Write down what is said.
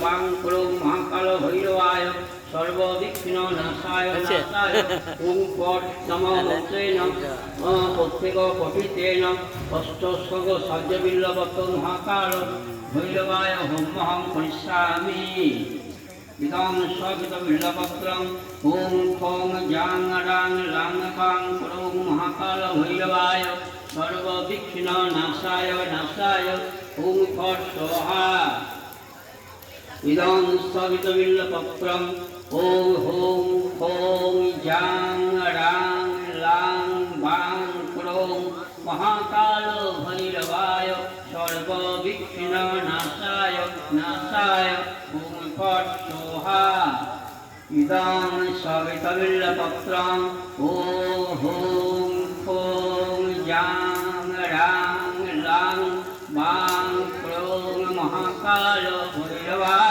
বাং ক্রোং মহাকাল ভৈরবায় সর্ববিঘ্ননাশায় নাশায় ওং পট নমস্তেন প্রত্যেক পঠিতেন অষ্টসগ সহ্যবিল্লবত মহাকাল ভৈরবায় হোমহং করিষ্যামি ইদং সবিতবিল্লপত্রং ওং ফং জাং রাং লাং বাং ক্রোং মহাকাল ভৈরবায় সর্ববিঘ্ননাশায় নাশায় ওং ফট স্বাহা ইদং স্থগিতবিল্লপত্রং ওং হোং ফোং জাং রাং লাং বাং ক্রোং মহাকাল ভৈরবায় সর্ববিঘ্ননাশায় নাশায় ওং ফট স্বাহা ইদং স্থগিতবিল্লপত্রং ওং হোং ফোং জাং রাং লাং বাং ক্রোং মহাকাল ভৈরবায়